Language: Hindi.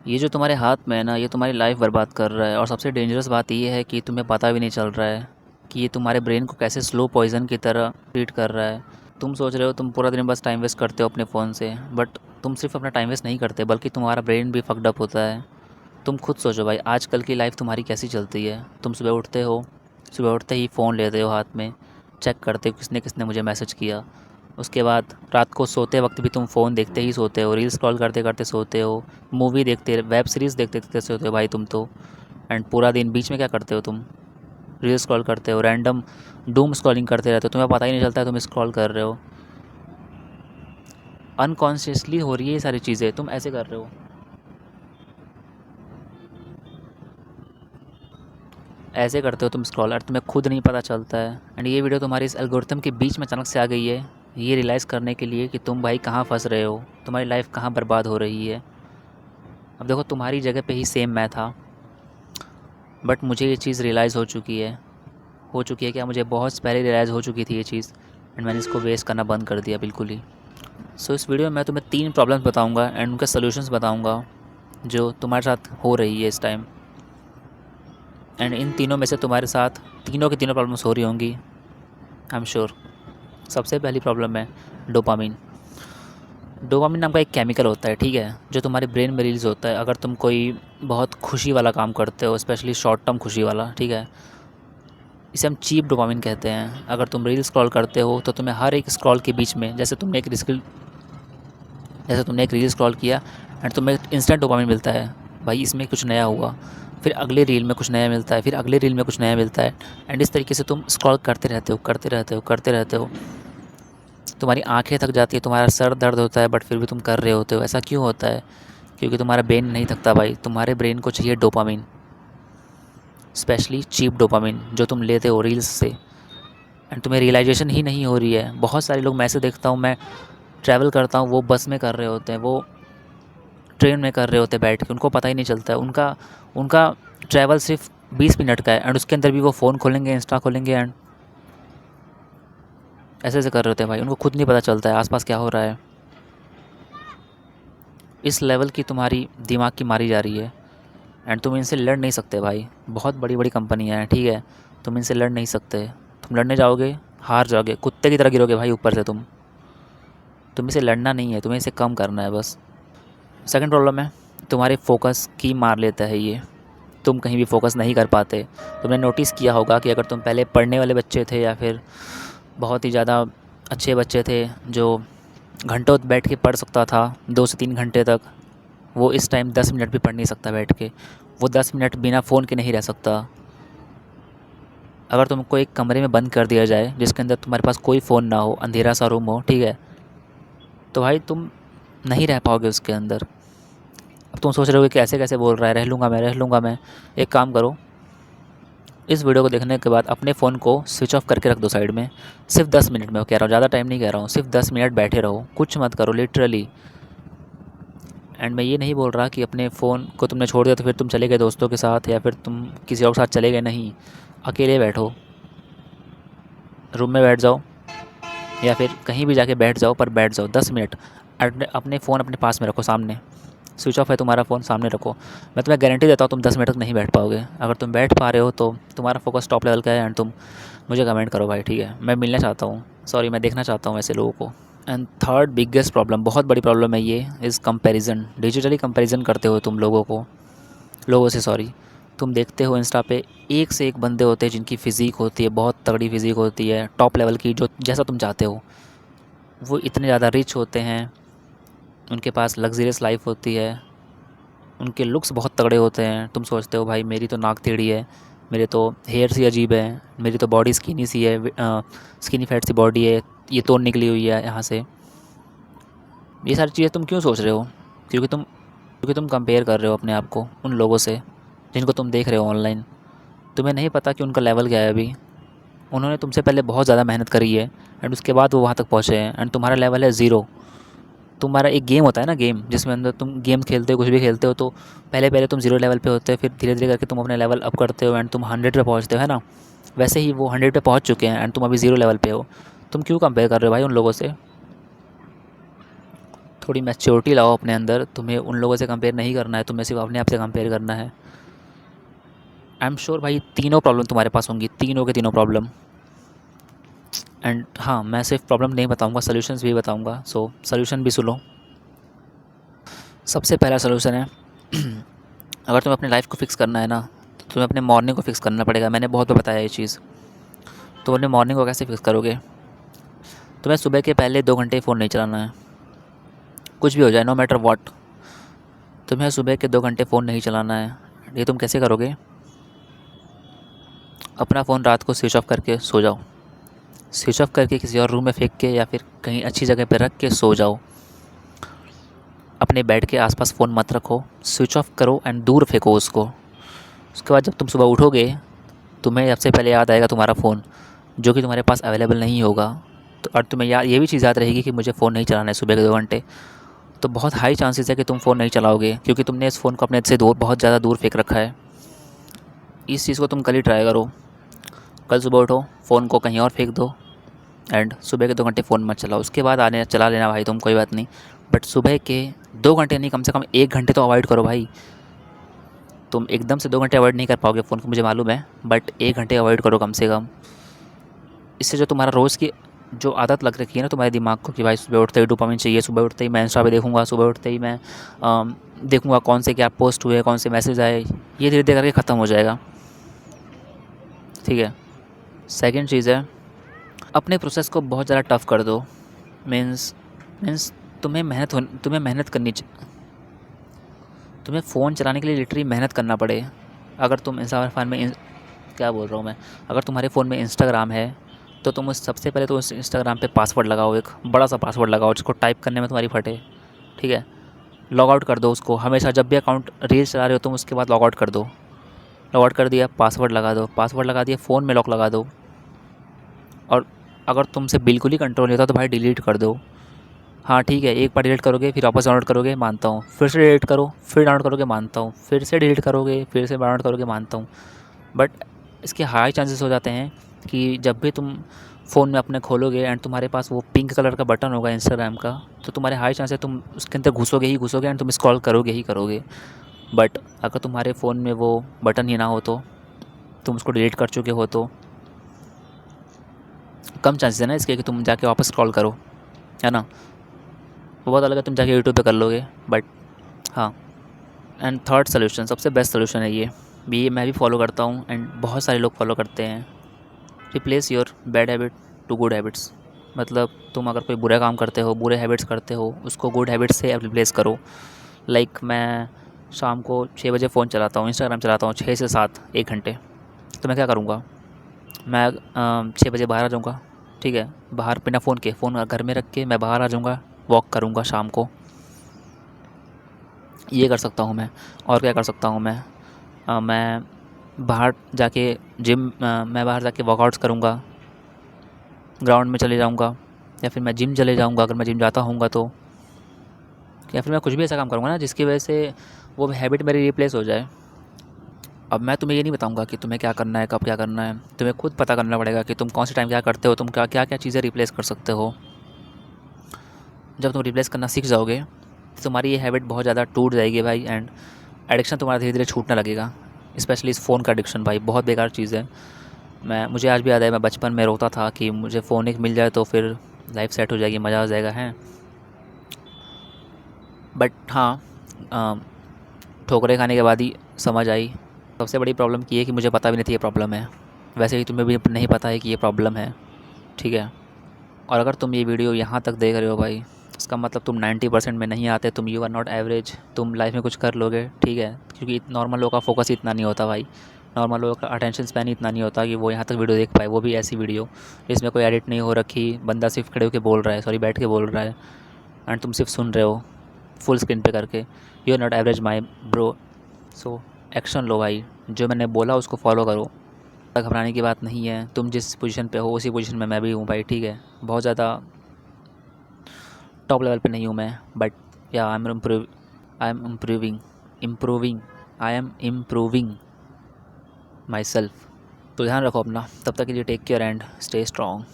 ये जो तुम्हारे हाथ में है ना, ये तुम्हारी लाइफ बर्बाद कर रहा है। और सबसे डेंजरस बात ये है कि तुम्हें पता भी नहीं चल रहा है कि ये तुम्हारे ब्रेन को कैसे स्लो पॉइजन की तरह ट्रीट कर रहा है। तुम सोच रहे हो तुम पूरा दिन बस टाइम वेस्ट करते हो अपने फ़ोन से, बट तुम सिर्फ अपना टाइम वेस्ट नहीं करते बल्कि तुम्हारा ब्रेन भी फक्ड अप होता है। तुम खुद सोचो भाई, आजकल की लाइफ तुम्हारी कैसी चलती है। तुम सुबह उठते हो, सुबह उठते ही फ़ोन लेते हो हाथ में, चेक करते हो किसने किसने मुझे मैसेज किया। उसके बाद रात को सोते वक्त भी तुम फ़ोन देखते ही सोते हो, रील स्क्रॉल करते करते सोते हो, मूवी देखते, वेब सीरीज़ देखते देखते सोते हो भाई तुम तो। एंड पूरा दिन बीच में क्या करते हो तुम? रील स्क्रॉल करते हो, रैंडम डूम स्क्रॉलिंग करते रहते हो, तुम्हें पता ही नहीं चलता है तुम स्क्रॉल कर रहे हो। अनकॉन्शियसली हो रही है ये सारी चीज़ें, तुम ऐसे कर रहे हो। ऐसे करते हो तुम स्क्रॉल और तुम्हें खुद नहीं पता चलता है। एंड ये वीडियो तुम्हारी इस एल्गोरिथम के बीच में अचानक से आ गई है, ये रियलाइज़ करने के लिए कि तुम भाई कहाँ फंस रहे हो, तुम्हारी लाइफ कहाँ बर्बाद हो रही है। अब देखो, तुम्हारी जगह पे ही सेम मैं था, बट मुझे ये चीज़ रियलाइज़ हो चुकी है क्या, मुझे बहुत पहले रियलाइज़ हो चुकी थी ये चीज़। एंड मैंने इसको वेस्ट करना बंद कर दिया बिल्कुल ही। सो इस वीडियो में मैं तुम्हें 3 प्रॉब्लम्स बताऊंगा एंड उनके सॉल्यूशंस बताऊंगा जो तुम्हारे साथ हो रही है इस टाइम। एंड इन तीनों में से तुम्हारे साथ तीनों की तीनों प्रॉब्लम्स हो रही होंगी, आई एम श्योर। सबसे पहली प्रॉब्लम है डोपामिन। डोपामिन नाम का एक केमिकल होता है, ठीक है, जो तुम्हारे ब्रेन में रिलीज़ होता है अगर तुम कोई बहुत खुशी वाला काम करते हो, स्पेशली शॉर्ट टर्म खुशी वाला, ठीक है। इसे हम चीप डोपामिन कहते हैं। अगर तुम रील स्क्रॉल करते हो तो तुम्हें हर एक स्क्रॉल के बीच में, जैसे तुमने एक रील स्क्रॉल किया एंड तुम्हें इंस्टेंट डोपामिन मिलता है, भाई इसमें कुछ नया हुआ। फिर अगले रील में कुछ नया मिलता है, फिर अगले रील में कुछ नया मिलता है। एंड इस तरीके से तुम स्क्रॉल करते रहते हो, करते रहते हो, करते रहते हो। तुम्हारी आंखें थक जाती है, तुम्हारा सर दर्द होता है, बट फिर भी तुम कर रहे होते हो। ऐसा क्यों होता है? क्योंकि तुम्हारा ब्रेन नहीं थकता भाई, तुम्हारे ब्रेन को चाहिए डोपामिन, स्पेशली चीप डोपामिन जो तुम लेते हो रील्स से। एंड तुम्हें रियलाइजेशन ही नहीं हो रही है। बहुत सारे लोग मैं ऐसे देखता हूँ, मैं ट्रैवल करता हूँ, वो बस में कर रहे होते हैं, वो ट्रेन में कर रहे होते हैं बैठ के, उनको पता ही नहीं चलता है। उनका उनका ट्रैवल सिर्फ 20 मिनट का है एंड उसके अंदर भी वो फ़ोन खोलेंगे, इंस्टा खोलेंगे एंड ऐसे ऐसे कर रहे होते हैं भाई। उनको खुद नहीं पता चलता है आसपास क्या हो रहा है। इस लेवल की तुम्हारी दिमाग की मारी जा रही है एंड तुम इनसे लड़ नहीं सकते भाई। बहुत बड़ी बड़ी कंपनियाँ हैं, ठीक है, तुम इनसे लड़ नहीं सकते। तुम लड़ने जाओगे, हार जाओगे, कुत्ते की तरह गिरोगे भाई ऊपर से। तुम इसे लड़ना नहीं है, तुम्हें इसे कम करना है बस। सेकंड प्रॉब्लम है, तुम्हारे फोकस की मार लेता है ये। तुम कहीं भी फोकस नहीं कर पाते। तुमने नोटिस किया होगा कि अगर तुम पहले पढ़ने वाले बच्चे थे या फिर बहुत ही ज़्यादा अच्छे बच्चे थे जो घंटों बैठ के पढ़ सकता था, 2 से 3 घंटे तक, वो इस टाइम 10 मिनट भी पढ़ नहीं सकता बैठ के। वो 10 मिनट बिना फ़ोन के नहीं रह सकता। अगर तुमको एक कमरे में बंद कर दिया जाए जिसके अंदर तुम्हारे पास कोई फ़ोन ना हो, अंधेरा सा रूम हो, ठीक है, तो भाई तुम नहीं रह पाओगे उसके अंदर। अब तुम सोच रहे हो कि कैसे कैसे बोल रहा है, रह लूँगा मैं, रह लूँगा मैं। एक काम करो, इस वीडियो को देखने के बाद अपने फ़ोन को स्विच ऑफ करके रख दो साइड में। सिर्फ 10 मिनट में कह रहा हूँ, ज़्यादा टाइम नहीं कह रहा हूँ, सिर्फ 10 मिनट बैठे रहो, कुछ मत करो लिटरली। एंड मैं ये नहीं बोल रहा कि अपने फ़ोन को तुमने छोड़ दिया तो फिर तुम चले गए दोस्तों के साथ या फिर तुम किसी और के साथ चले गए, नहीं। अकेले बैठो, रूम में बैठ जाओ या फिर कहीं भी जाके बैठ जाओ, पर बैठ जाओ 10 मिनट। अपने फ़ोन अपने पास में रखो, सामने स्विच ऑफ है तुम्हारा फ़ोन, सामने रखो। मैं तुम्हें गारंटी देता हूँ तुम 10 मिनट तक नहीं बैठ पाओगे। अगर तुम बैठ पा रहे हो तो तुम्हारा फोकस टॉप लेवल का है एंड तुम मुझे कमेंट करो भाई, ठीक है। मैं मिलना चाहता हूँ, सॉरी, मैं देखना चाहता हूँ ऐसे लोगों को। एंड थर्ड बिगेस्ट प्रॉब्लम, बहुत बड़ी प्रॉब्लम है ये, इज़ कंपैरिजन। डिजिटली कंपैरिजन करते हो तुम लोगों से, सॉरी। तुम देखते हो इंस्टा पे एक से एक बंदे होते हैं जिनकी फ़िज़ीक होती है, बहुत तगड़ी फ़िज़ीक होती है, टॉप लेवल की, जो जैसा तुम चाहते हो। वो इतने ज़्यादा रिच होते हैं, उनके पास लग्जरियस लाइफ होती है, उनके लुक्स बहुत तगड़े होते हैं। तुम सोचते हो भाई मेरी तो नाक टेढ़ी है, मेरे तो हेयर सी अजीब है, मेरी तो बॉडी स्किनी सी है, स्किनी फैट सी बॉडी है, ये तो निकली हुई है यहाँ से। ये सारी चीज़ें तुम क्यों सोच रहे हो? क्योंकि तुम कंपेयर कर रहे हो अपने आप को उन लोगों से जिनको तुम देख रहे हो ऑनलाइन। तुम्हें नहीं पता कि उनका लेवल क्या है अभी। उन्होंने तुमसे पहले बहुत ज़्यादा मेहनत करी है एंड उसके बाद वो वहाँ तक पहुँचे हैं एंड तुम्हारा लेवल है ज़ीरो। तुम्हारा एक गेम होता है ना, गेम जिसमें अंदर तुम गेम्स खेलते हो, कुछ भी खेलते हो, तो पहले पहले तुम 0 लेवल पे होते हो, फिर धीरे धीरे करके तुम अपने लेवल अप करते हो एंड तुम 100 पे पहुँचते हो, है ना। वैसे ही वो 100 पे पहुँच चुके हैं एंड तुम अभी 0 लेवल पे हो। तुम क्यों कंपेयर कर रहे हो भाई उन लोगों से? थोड़ी मैच्योरिटी लाओ अपने अंदर। तुम्हें उन लोगों से कंपेयर नहीं करना है, तुम्हें सिर्फ अपने आप से कंपेयर करना है। आई एम श्योर भाई तीनों प्रॉब्लम तुम्हारे पास होंगी, तीनों के तीनों प्रॉब्लम। एंड हाँ, मैं सिर्फ प्रॉब्लम नहीं बताऊंगा, सॉल्यूशंस भी बताऊंगा, सो सॉल्यूशन भी सुनो। सबसे पहला सॉल्यूशन है अगर तुम्हें अपनी लाइफ को फिक्स करना है ना, तो तुम्हें अपने मॉर्निंग को फिक्स करना पड़ेगा। मैंने बहुत बार बताया ये चीज़। तो अपने मॉर्निंग को कैसे फिक्स करोगे? तुम्हें सुबह के पहले 2 घंटे फ़ोन नहीं चलाना है, कुछ भी हो जाए, नो मैटर व्हाट। तुम्हें सुबह के 2 घंटे फ़ोन नहीं चलाना है। ये तुम कैसे करोगे? अपना फ़ोन रात को स्विच ऑफ करके सो जाओ। स्विच ऑफ करके किसी और रूम में फेंक के या फिर कहीं अच्छी जगह पर रख के सो जाओ। अपने बेड के आसपास फ़ोन मत रखो, स्विच ऑफ करो एंड दूर फेंको उसको। उसके बाद जब तुम सुबह उठोगे, तुम्हें सबसे पहले याद आएगा तुम्हारा फ़ोन, जो कि तुम्हारे पास अवेलेबल नहीं होगा। तो और तुम्हें ये भी चीज़ याद रहेगी कि मुझे फ़ोन नहीं चलाना है सुबह के 2 घंटे। तो बहुत हाई चांसेस है कि तुम फ़ोन नहीं चलाओगे, क्योंकि तुमने इस फ़ोन को अपने से दूर, बहुत ज़्यादा दूर फेंक रखा है। इस चीज़ को तुम कल ही ट्राई करो। कल सुबह उठो, फ़ोन को कहीं और फेंक दो एंड सुबह के 2 घंटे फ़ोन मत चलाओ। उसके बाद आने चला लेना भाई तुम, कोई बात नहीं। बट सुबह के 2 घंटे नहीं, कम से कम 1 घंटे तो अवॉइड करो भाई। तुम एकदम से 2 घंटे अवॉइड नहीं कर पाओगे फ़ोन को, मुझे मालूम है, बट 1 घंटे अवॉइड करो कम से कम। इससे जो तुम्हारा रोज़ की जो आदत लग रखी है ना तुम्हारे दिमाग को कि भाई सुबह उठते ही डोपामिन चाहिए, सुबह उठते ही मैं इंस्टा पे देखूँगा, सुबह उठते ही मैं देखूँगा कौन से क्या पोस्ट हुए, कौन से मैसेज आए, ये धीरे धीरे करके ख़त्म हो जाएगा। ठीक है। सेकंड चीज़ है, अपने प्रोसेस को बहुत ज़्यादा टफ़ कर दो। मीन्स तुम्हें मेहनत करनी चाहिए। तुम्हें फ़ोन चलाने के लिए लिटरली मेहनत करना पड़े। अगर तुम फ़ोन में क्या बोल रहा हूँ मैं, अगर तुम्हारे फ़ोन में इंस्टाग्राम है, तो तुम उस सबसे पहले तो उस इंस्टाग्राम पे पासवर्ड लगाओ, एक बड़ा सा पासवर्ड लगाओ जिसको टाइप करने में तुम्हारी फटे। ठीक है। लॉग आउट कर दो उसको हमेशा, जब भी अकाउंट रील्स चला रहे हो तुम उसके बाद लॉग आउट कर दो। लॉग आउट कर दिया, पासवर्ड लगा दो, पासवर्ड लगा दिया, फ़ोन में लॉक लगा दो। और अगर तुमसे बिल्कुल ही कंट्रोल नहीं होता तो भाई डिलीट कर दो। हाँ ठीक है, एक बार डिलीट करोगे फिर वापस डाउनलोड करोगे, मानता हूँ, फिर से डिलीट करो, फिर डाउनलोड करोगे, मानता हूँ, फिर से डिलीट करोगे, फिर से डाउनलोड करोगे, मानता हूँ। बट इसके हाई चांसेस हो जाते हैं कि जब भी तुम फ़ोन में अपने खोलोगे एंड तुम्हारे पास वो पिंक कलर का बटन होगा इंस्टाग्राम का, तो तुम्हारे हाई चांस है तुम उसके अंदर घुसोगे ही घुसोगे एंड तुम स्क्रॉल करोगे ही करोगे। बट अगर तुम्हारे फ़ोन में वो बटन ही ना हो, तो तुम उसको डिलीट कर चुके हो, तो कम चांसेस है ना इसके कि तुम जाके वापस स्क्रॉल करो, है ना। वो बहुत अलग है, तुम जाके यूट्यूब पे कर लोगे, बट हाँ। एंड थर्ड सोल्यूशन, सबसे बेस्ट सोल्यूशन है ये मैं भी फॉलो करता हूँ एंड बहुत सारे लोग फॉलो करते हैं। Replace your bad habit to good habits. मतलब तुम अगर कोई बुरा काम करते हो, बुरे हैबिट्स करते हो, उसको गुड हैबिट्स से रिप्लेस करो। लाइक मैं शाम को 6 बजे फ़ोन चलाता हूँ, इंस्टाग्राम चलाता हूँ 6 से 7, 1 घंटे। तो मैं क्या करूँगा, मैं 6 बजे बाहर आ जाऊँगा। ठीक है, बाहर बिना फ़ोन के, फ़ोन घर में रख के मैं बाहर आ जाऊँगा, वॉक करूँगा शाम को। ये कर सकता हूँ मैं। और क्या कर सकता हूँ मैं, मैं बाहर जाके मैं बाहर जाके वर्कआउट्स करूँगा, ग्राउंड में चले जाऊँगा, या फिर मैं जिम चले जाऊँगा अगर मैं जिम जाता हूँगा तो। या फिर मैं कुछ भी ऐसा काम करूँगा ना जिसकी वजह से वो हैबिट मेरी रिप्लेस हो जाए। अब मैं तुम्हें ये नहीं बताऊँगा कि तुम्हें क्या करना है, कब क्या करना है, तुम्हें खुद पता करना पड़ेगा कि तुम कौन से टाइम क्या करते हो, तुम क्या क्या क्या चीज़ें रिप्लेस कर सकते हो। जब तुम रिप्लेस करना सीख जाओगे तो तुम्हारी ये हैबिट बहुत ज़्यादा टूट जाएगी भाई, एंड एडिक्शन तुम्हारा धीरे धीरे छूटने लगेगा। स्पेशली इस फ़ोन का एडिक्शन भाई बहुत बेकार चीज़ है। मुझे आज भी याद है, मैं बचपन में रोता था कि मुझे फ़ोन एक मिल जाए तो फिर लाइफ सेट हो जाएगी, मज़ा आ जाएगा है। बट हाँ, ठोकरें खाने के बाद ही समझ आई। सबसे बड़ी प्रॉब्लम ये है कि मुझे पता भी नहीं थी ये प्रॉब्लम है। वैसे ही तुम्हें भी नहीं पता है कि ये प्रॉब्लम है। ठीक है। और अगर तुम ये वीडियो यहाँ तक देख रहे हो भाई, इसका मतलब तुम 90% में नहीं आते, तुम यू आर नॉट एवरेज, तुम लाइफ में कुछ कर लोगे। ठीक है, क्योंकि नॉर्मल लोगों का फोकस इतना नहीं होता भाई, नॉर्मल लोगों का अटेंशन स्पैन इतना नहीं होता कि वो यहाँ तक वीडियो देख पाए, वो भी ऐसी वीडियो जिसमें कोई एडिट नहीं हो रखी, बंदा सिर्फ खड़े होकर बोल रहा है, सॉरी बैठ के बोल रहा है, एंड तुम सिर्फ सुन रहे हो फुल स्क्रीन पे करके। You are not average my bro. So action लो भाई, जो मैंने बोला उसको फॉलो करो। घबराने की बात नहीं है, तुम जिस पोजीशन पे हो उसी पोजीशन में मैं भी हूँ भाई। ठीक है, बहुत ज़्यादा टॉप लेवल पे नहीं हूँ मैं, बट या I am improving myself. तो ध्यान रखो अपना, तब तक के लिए take care and stay strong.